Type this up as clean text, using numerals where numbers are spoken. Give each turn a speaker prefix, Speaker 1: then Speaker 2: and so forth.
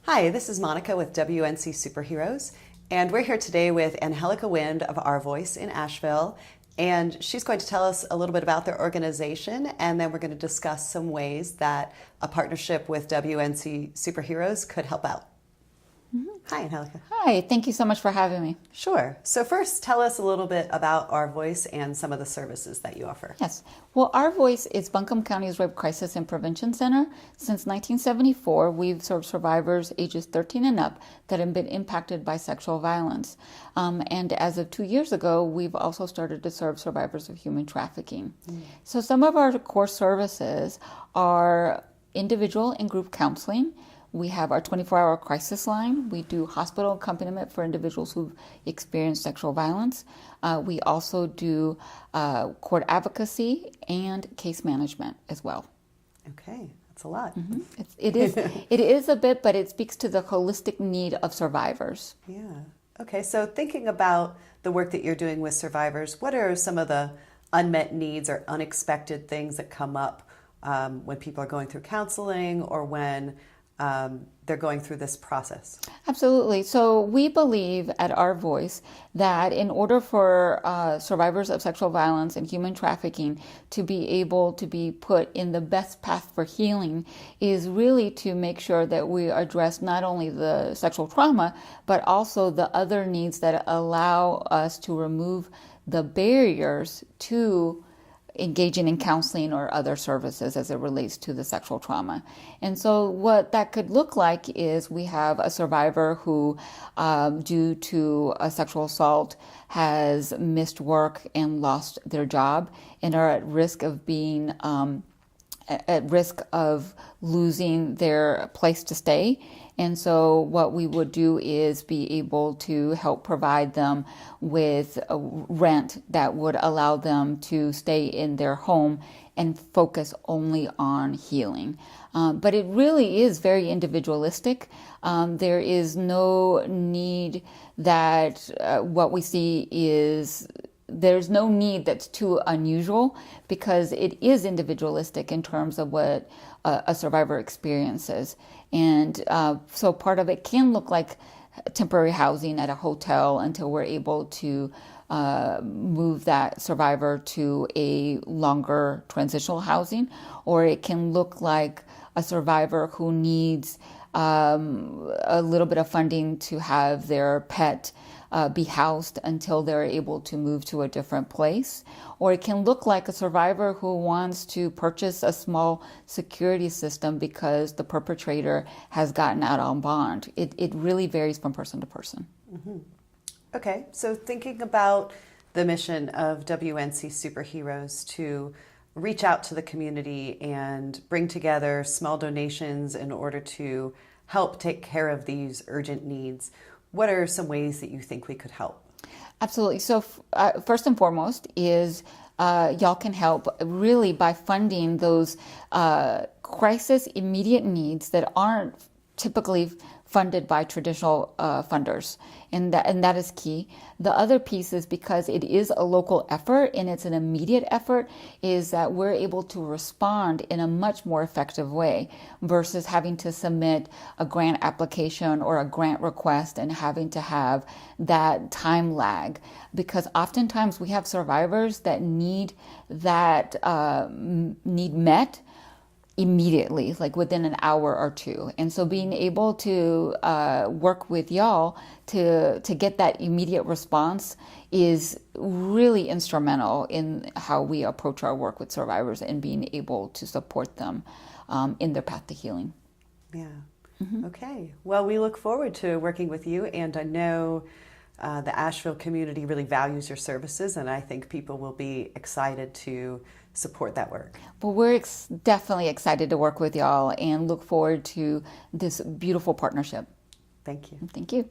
Speaker 1: Hi, this is Monica with WNC Superheroes, and we're here today with Angelica Wind of Our Voice in Asheville, and she's going to tell us a little bit about their organization, and then we're going to discuss some ways that a partnership with WNC Superheroes could help out. Hi, Angelica.
Speaker 2: Hi, thank you so much for having me.
Speaker 1: Sure. So first, tell us a little bit about Our Voice and some of the services that you offer.
Speaker 2: Yes. Well, Our Voice is Buncombe County's Rape Crisis and Prevention Center. Since 1974, we've served survivors ages 13 and up that have been impacted by sexual violence. And as of 2 years ago, we've also started to serve survivors of human trafficking. So some of our core services are individual and group counseling. We have our 24-hour crisis line. We do hospital accompaniment for individuals who've experienced sexual violence. We also do court advocacy and case management as well.
Speaker 1: Okay, that's a lot.
Speaker 2: It is a bit, but it speaks to the holistic need of survivors.
Speaker 1: Yeah. Okay, so thinking about the work that you're doing with survivors, what are some of the unmet needs or unexpected things that come up when people are going through counseling or when they're going through this process?
Speaker 2: Absolutely. So we believe at Our Voice that in order for survivors of sexual violence and human trafficking to be able to be put in the best path for healing is really to make sure that we address not only the sexual trauma, but also the other needs that allow us to remove the barriers to engaging in counseling or other services as it relates to the sexual trauma. And so what that could look like is we have a survivor who, due to a sexual assault, has missed work and lost their job and are at risk of being at risk of losing their place to stay. And so what we would do is be able to help provide them with a rent that would allow them to stay in their home and focus only on healing. But it really is very individualistic. There is no need that what we see is there's no need that's too unusual because it is individualistic in terms of what a survivor experiences. And so part of it can look like temporary housing at a hotel until we're able to move that survivor to a longer transitional housing, or it can look like a survivor who needs a little bit of funding to have their pet be housed until they're able to move to a different place. Or it can look like a survivor who wants to purchase a small security system because the perpetrator has gotten out on bond. It really varies from person to person.
Speaker 1: Okay, so thinking about the mission of WNC Superheroes to reach out to the community and bring together small donations in order to help take care of these urgent needs, what are some ways that you think we could help?
Speaker 2: Absolutely. So first and foremost is y'all can help really by funding those crisis immediate needs that aren't typically funded by traditional funders. And that is key. The other piece is because it is a local effort and it's an immediate effort, is that we're able to respond in a much more effective way versus having to submit a grant application or a grant request and having to have that time lag. Because oftentimes we have survivors that need that need met immediately, like within an hour or two. And so being able to work with y'all to get that immediate response is really instrumental in how we approach our work with survivors and being able to support them in their path to healing.
Speaker 1: Yeah. Okay. Well, we look forward to working with you, and I know the Asheville community really values your services, and I think people will be excited to support that work.
Speaker 2: Well, we're definitely excited to work with y'all and look forward to this beautiful partnership.
Speaker 1: Thank you.
Speaker 2: Thank you.